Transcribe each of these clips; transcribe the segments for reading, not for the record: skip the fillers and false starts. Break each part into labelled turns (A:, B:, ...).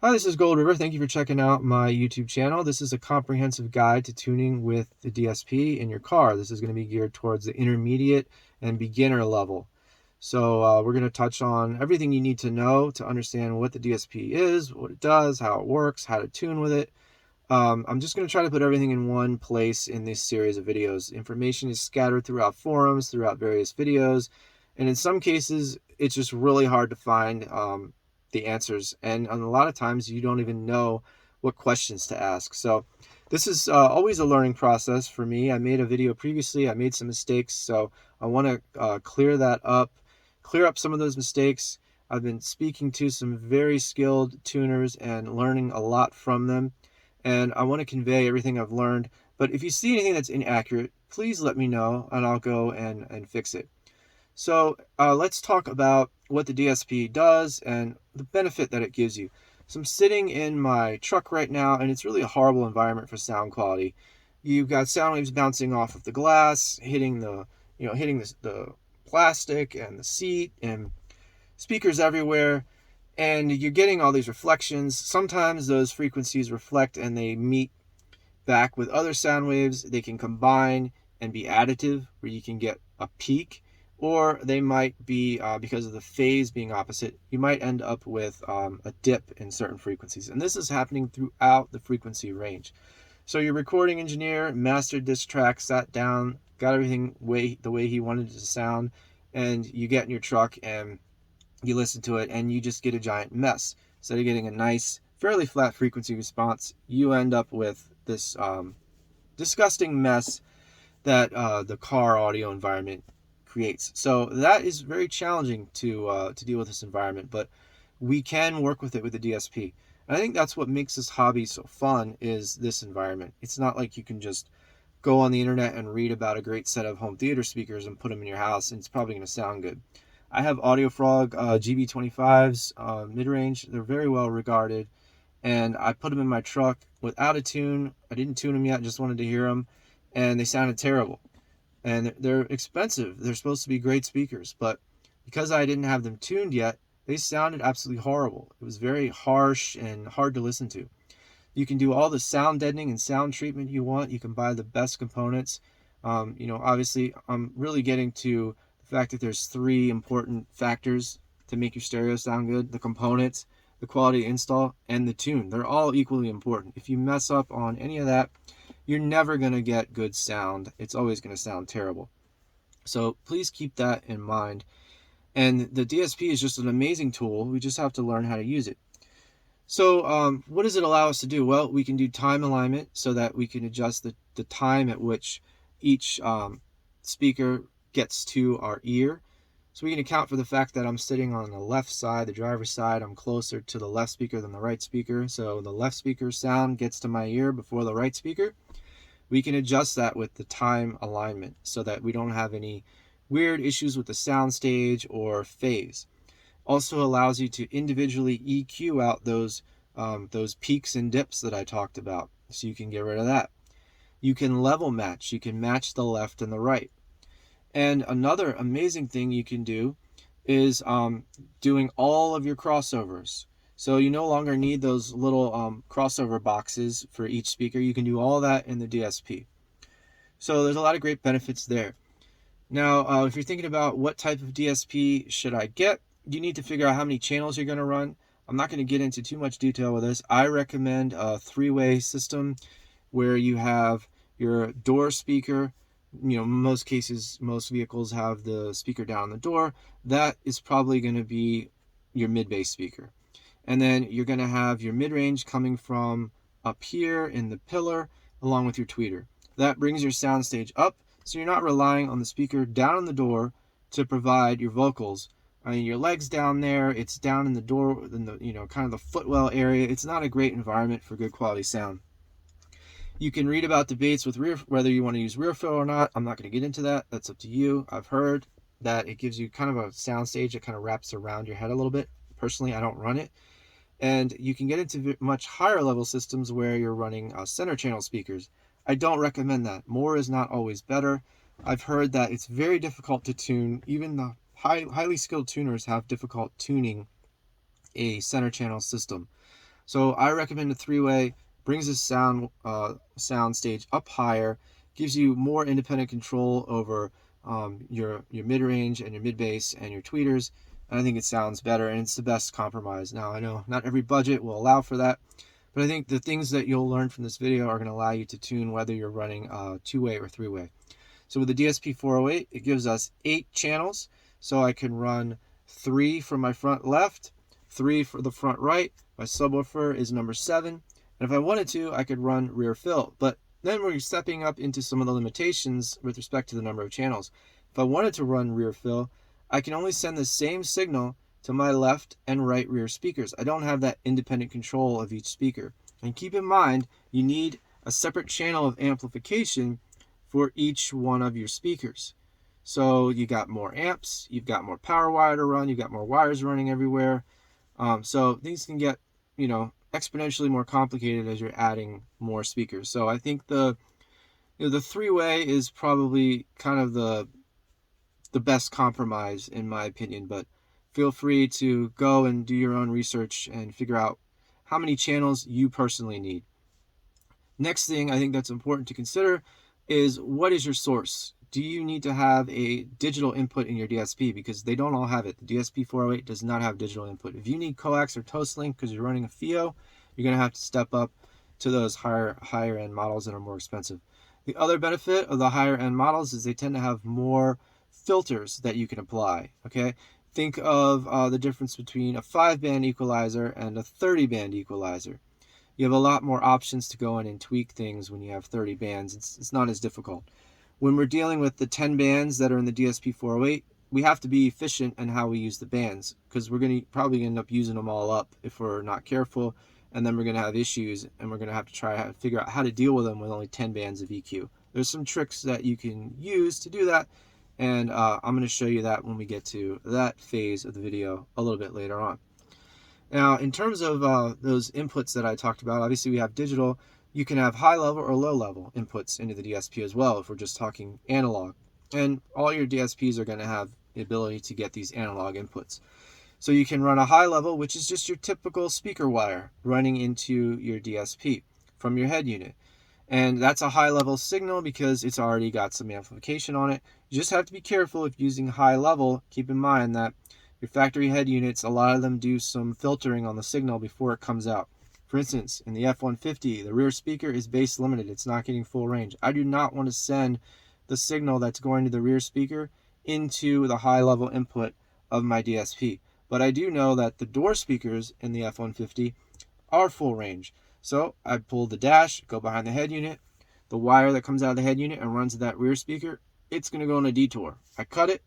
A: Hi, this is Gold River. Thank you for checking out my YouTube channel. This is a comprehensive guide to tuning with the DSP in your car. This is going to be geared towards the intermediate and beginner level. So we're going to touch on everything you need to know to understand what the DSP is, what it does, how it works, how to tune with it. I'm just going to try to put everything in one place in this series of videos. Information is scattered throughout forums, throughout various videos, and in some cases, it's just really hard to find the answers. And a lot of times, you don't even know what questions to ask. So this is always a learning process for me. I made a video previously. I made some mistakes, so I want to clear that up, clear up some of those mistakes. I've been speaking to some very skilled tuners and learning a lot from them, and I want to convey everything I've learned. But if you see anything that's inaccurate, please let me know and I'll go and fix it. So let's talk about what the DSP does and the benefit that it gives you. So I'm sitting in my truck right now, and it's really a horrible environment for sound quality. You've got sound waves bouncing off of the glass, hitting the plastic and the seat, and speakers everywhere, and you're getting all these reflections. Sometimes those frequencies reflect and they meet back with other sound waves. They can combine and be additive, where you can get a peak, or they might be, because of the phase being opposite, you might end up with a dip in certain frequencies. And this is happening throughout the frequency range. So your recording engineer mastered this track, sat down, got everything the way he wanted it to sound, and you get in your truck and you listen to it and you just get a giant mess. Instead of getting a nice, fairly flat frequency response, you end up with this disgusting mess that the car audio environment creates. So that is very challenging to deal with this environment, but we can work with it with the DSP. And I think that's what makes this hobby so fun, is this environment. It's not like you can just go on the internet and read about a great set of home theater speakers and put them in your house and it's probably going to sound good. I have AudioFrog GB25s, mid-range. They're very well regarded, and I put them in my truck without a tune. I didn't tune them yet, just wanted to hear them, and they sounded terrible. And they're expensive. They're supposed to be great speakers, but because I didn't have them tuned yet, they sounded absolutely horrible. It was very harsh and hard to listen to. You can do all the sound deadening and sound treatment you want. You can buy the best components. Obviously, I'm really getting to the fact that there's three important factors to make your stereo sound good: the components, the quality install, and the tune. They're all equally important. If you mess up on any of that, you're never going to get good sound. It's always going to sound terrible. So please keep that in mind. And the DSP is just an amazing tool. We just have to learn how to use it. So what does it allow us to do? Well, we can do time alignment so that we can adjust the time at which each speaker gets to our ear. So we can account for the fact that I'm sitting on the left side, the driver's side. I'm closer to the left speaker than the right speaker. So the left speaker sound gets to my ear before the right speaker. We can adjust that with the time alignment so that we don't have any weird issues with the sound stage or phase. Also allows you to individually EQ out those peaks and dips that I talked about, so you can get rid of that. You can level match. You can match the left and the right. And another amazing thing you can do is doing all of your crossovers. So you no longer need those little crossover boxes for each speaker. You can do all that in the DSP. So there's a lot of great benefits there. Now, if you're thinking about what type of DSP should I get, you need to figure out how many channels you're going to run. I'm not going to get into too much detail with this. I recommend a three-way system where you have your door speaker. Most cases, most vehicles have the speaker down the door. That is probably going to be your mid-bass speaker. And then you're going to have your mid-range coming from up here in the pillar along with your tweeter. That brings your soundstage up, so you're not relying on the speaker down in the door to provide your vocals. I mean, your legs down there, it's down in the door, in the kind of the footwell area. It's not a great environment for good quality sound. You can read about debates with whether you want to use rear fill or not. I'm not going to get into that. That's up to you. I've heard that it gives you kind of a sound stage that kind of wraps around your head a little bit. Personally, I don't run it. And you can get into much higher level systems where you're running center channel speakers. I don't recommend that. More is not always better. I've heard that it's very difficult to tune. Even the highly skilled tuners have difficult tuning a center channel system. So I recommend a three-way. Brings the sound stage up higher, gives you more independent control over your mid-range and your mid-bass and your tweeters. And I think it sounds better, and it's the best compromise. Now, I know not every budget will allow for that, but I think the things that you'll learn from this video are going to allow you to tune whether you're running two-way or three-way. So with the DSP 408, it gives us 8 channels. So I can run 3 from my front left, 3 for the front right. My subwoofer is number 7. And if I wanted to, I could run rear fill. But then we're stepping up into some of the limitations with respect to the number of channels. If I wanted to run rear fill, I can only send the same signal to my left and right rear speakers. I don't have that independent control of each speaker. And keep in mind, you need a separate channel of amplification for each one of your speakers. So you got more amps, you've got more power wire to run, you've got more wires running everywhere. So things can get, exponentially more complicated as you're adding more speakers. So I think the three-way is probably kind of the best compromise in my opinion, but feel free to go and do your own research and figure out how many channels you personally need. Next thing I think that's important to consider is, what is your source? Do you need to have a digital input in your DSP? Because they don't all have it. The DSP 408 does not have digital input. If you need coax or Toast-Link because you're running a FIO, you're going to have to step up to those higher end models that are more expensive. The other benefit of the higher end models is they tend to have more filters that you can apply. Okay, think of the difference between a 5-band equalizer and a 30-band equalizer. You have a lot more options to go in and tweak things when you have 30 bands. It's not as difficult. When we're dealing with the 10 bands that are in the DSP 408, we have to be efficient in how we use the bands, because we're going to probably end up using them all up if we're not careful, and then we're going to have issues, and we're going to have to try to figure out how to deal with them with only 10 bands of EQ. There's some tricks that you can use to do that, and I'm going to show you that when we get to that phase of the video a little bit later on. Now, in terms of those inputs that I talked about, obviously we have digital. You can have high level or low level inputs into the DSP as well if we're just talking analog. And all your DSPs are going to have the ability to get these analog inputs. So you can run a high level, which is just your typical speaker wire running into your DSP from your head unit. And that's a high level signal because it's already got some amplification on it. You just have to be careful if using high level. Keep in mind that your factory head units, a lot of them do some filtering on the signal before it comes out. For instance, in the F-150, the rear speaker is bass limited. It's not getting full range. I do not want to send the signal that's going to the rear speaker into the high level input of my DSP. But I do know that the door speakers in the F-150 are full range. So I pull the dash, go behind the head unit, the wire that comes out of the head unit and runs to that rear speaker, it's going to go on a detour. I cut it,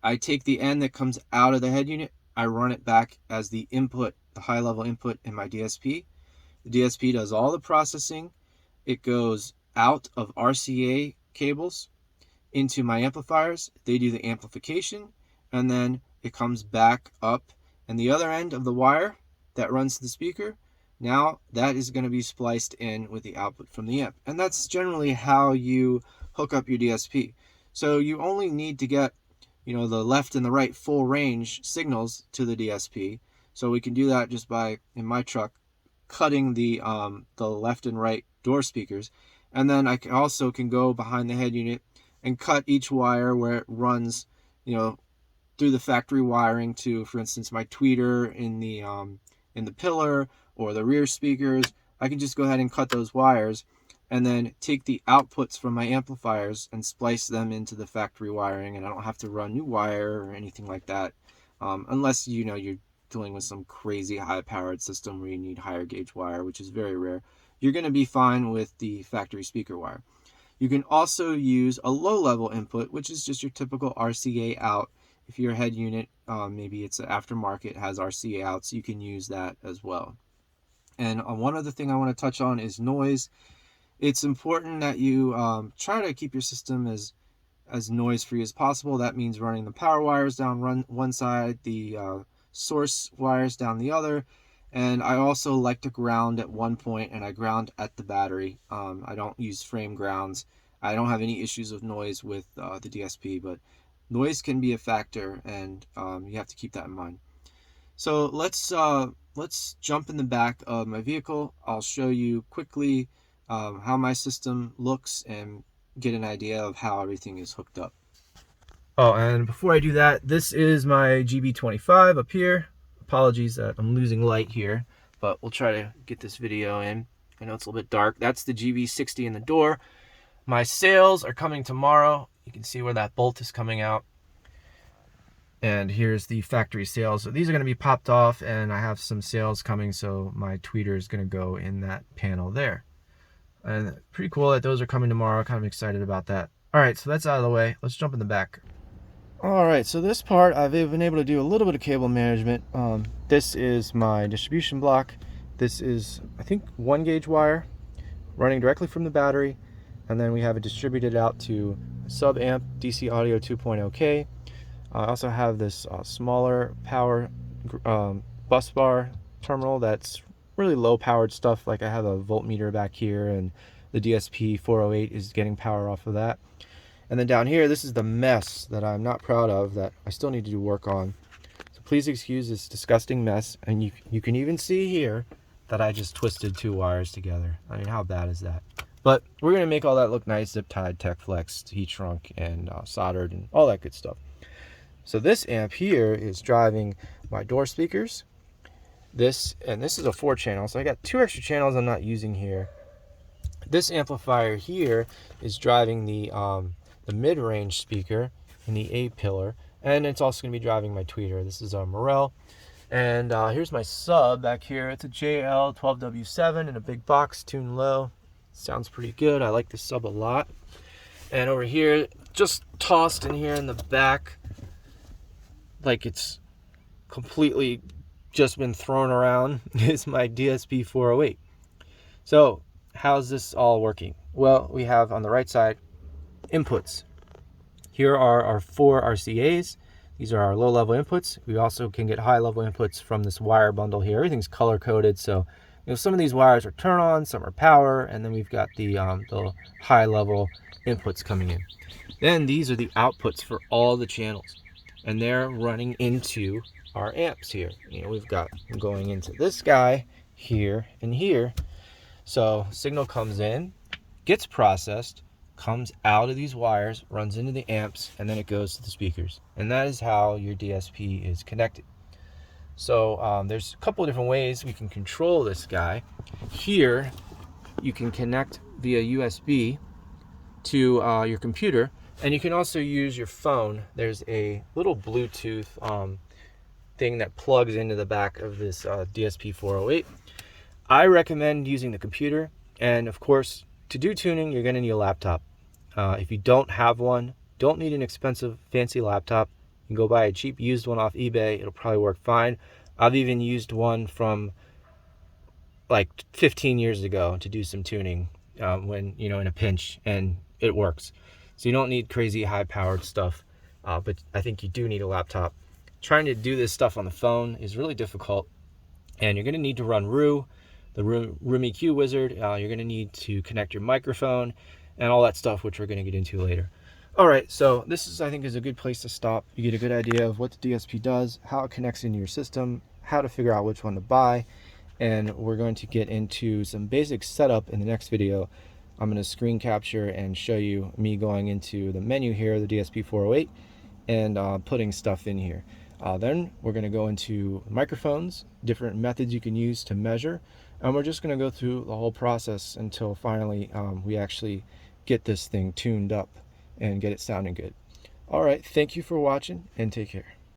A: I take the end that comes out of the head unit, I run it back as the input, the high level input in my DSP. The DSP does all the processing. It goes out of RCA cables into my amplifiers. They do the amplification, and then it comes back up, and the other end of the wire that runs to the speaker, now that is going to be spliced in with the output from the amp. And that's generally how you hook up your DSP. So you only need to get the left and the right full range signals to the DSP. So we can do that just by, in my truck, cutting the left and right door speakers. And then I also can go behind the head unit and cut each wire where it runs, through the factory wiring to, for instance, my tweeter in the pillar or the rear speakers. I can just go ahead and cut those wires and then take the outputs from my amplifiers and splice them into the factory wiring, and I don't have to run new wire or anything like that, unless you're dealing with some crazy high-powered system where you need higher gauge wire, which is very rare. You're going to be fine with the factory speaker wire. You can also use a low-level input, which is just your typical RCA out. If your head unit, maybe it's an aftermarket, has RCA outs, you can use that as well. And one other thing I want to touch on is noise. It's important that you try to keep your system as noise free as possible. That means running the power wires down one side, the source wires down the other, and I also like to ground at one point, and I ground at the battery. I don't use frame grounds. I don't have any issues with noise with the DSP, but noise can be a factor, and you have to keep that in mind. So let's jump in the back of my vehicle. I'll show you quickly how my system looks and get an idea of how everything is hooked up. Oh, and before I do that, this is my GB25 up here. Apologies that I'm losing light here, but we'll try to get this video in. I know it's a little bit dark. That's the GB60 in the door. My sales are coming tomorrow. You can see where that bolt is coming out. And here's the factory sales. So these are going to be popped off, and I have some sales coming, so my tweeter is going to go in that panel there. And pretty cool that those are coming tomorrow. Kind of excited about that. All right, so that's out of the way. Let's jump in the back. All right, so this part I've been able to do a little bit of cable management. This is my distribution block. This is, I think, 1 gauge wire running directly from the battery, and then we have it distributed out to sub amp DC audio 2.0K. I also have this smaller power bus bar terminal that's really low powered stuff. Like I have a voltmeter back here, and the DSP 408 is getting power off of that. And then down here, this is the mess that I'm not proud of, that I still need to do work on. So please excuse this disgusting mess. And you can even see here that I just twisted 2 wires together. I mean, how bad is that? But we're going to make all that look nice, zip tied, tech flexed, heat shrunk, and soldered, and all that good stuff. So this amp here is driving my door speakers. This is a 4-channel, so I got 2 extra channels I'm not using here. This amplifier here is driving the mid-range speaker in the A pillar, and it's also going to be driving my tweeter. This is a Morel, and here's my sub back here. It's a JL12W7 in a big box, tuned low. Sounds pretty good. I like this sub a lot. And over here, just tossed in here in the back, like it's completely just been thrown around, is my DSP 408. So how's this all working? Well, we have on the right side inputs. Here are our 4 RCAs. These are our low-level inputs. We also can get high-level inputs from this wire bundle here. Everything's color-coded, so some of these wires are turn-on, some are power, and then we've got the high-level inputs coming in. Then these are the outputs for all the channels, and they're running into our amps here. We've got going into this guy here and here. So signal comes in, gets processed, comes out of these wires, runs into the amps, and then it goes to the speakers. And that is how your DSP is connected. So there's a couple of different ways we can control this guy. Here, you can connect via USB to your computer, and you can also use your phone. There's a little Bluetooth thing that plugs into the back of this DSP 408. I recommend using the computer, and of course, to do tuning, you're going to need a laptop. If you don't have one, don't need an expensive, fancy laptop. You can go buy a cheap used one off eBay. It'll probably work fine. I've even used one from like 15 years ago to do some tuning when, in a pinch, and it works. So you don't need crazy high-powered stuff, but I think you do need a laptop. Trying to do this stuff on the phone is really difficult, and you're going to need to run Room, the Room EQ wizard. You're going to need to connect your microphone and all that stuff, which we're going to get into later. All right, so this is, I think, is a good place to stop. You get a good idea of what the DSP does, how it connects into your system, how to figure out which one to buy, and we're going to get into some basic setup in the next video. I'm going to screen capture and show you me going into the menu here, the DSP 408, and putting stuff in here. Then we're going to go into microphones, different methods you can use to measure, and we're just going to go through the whole process until finally we actually get this thing tuned up and get it sounding good. All right, thank you for watching, and take care.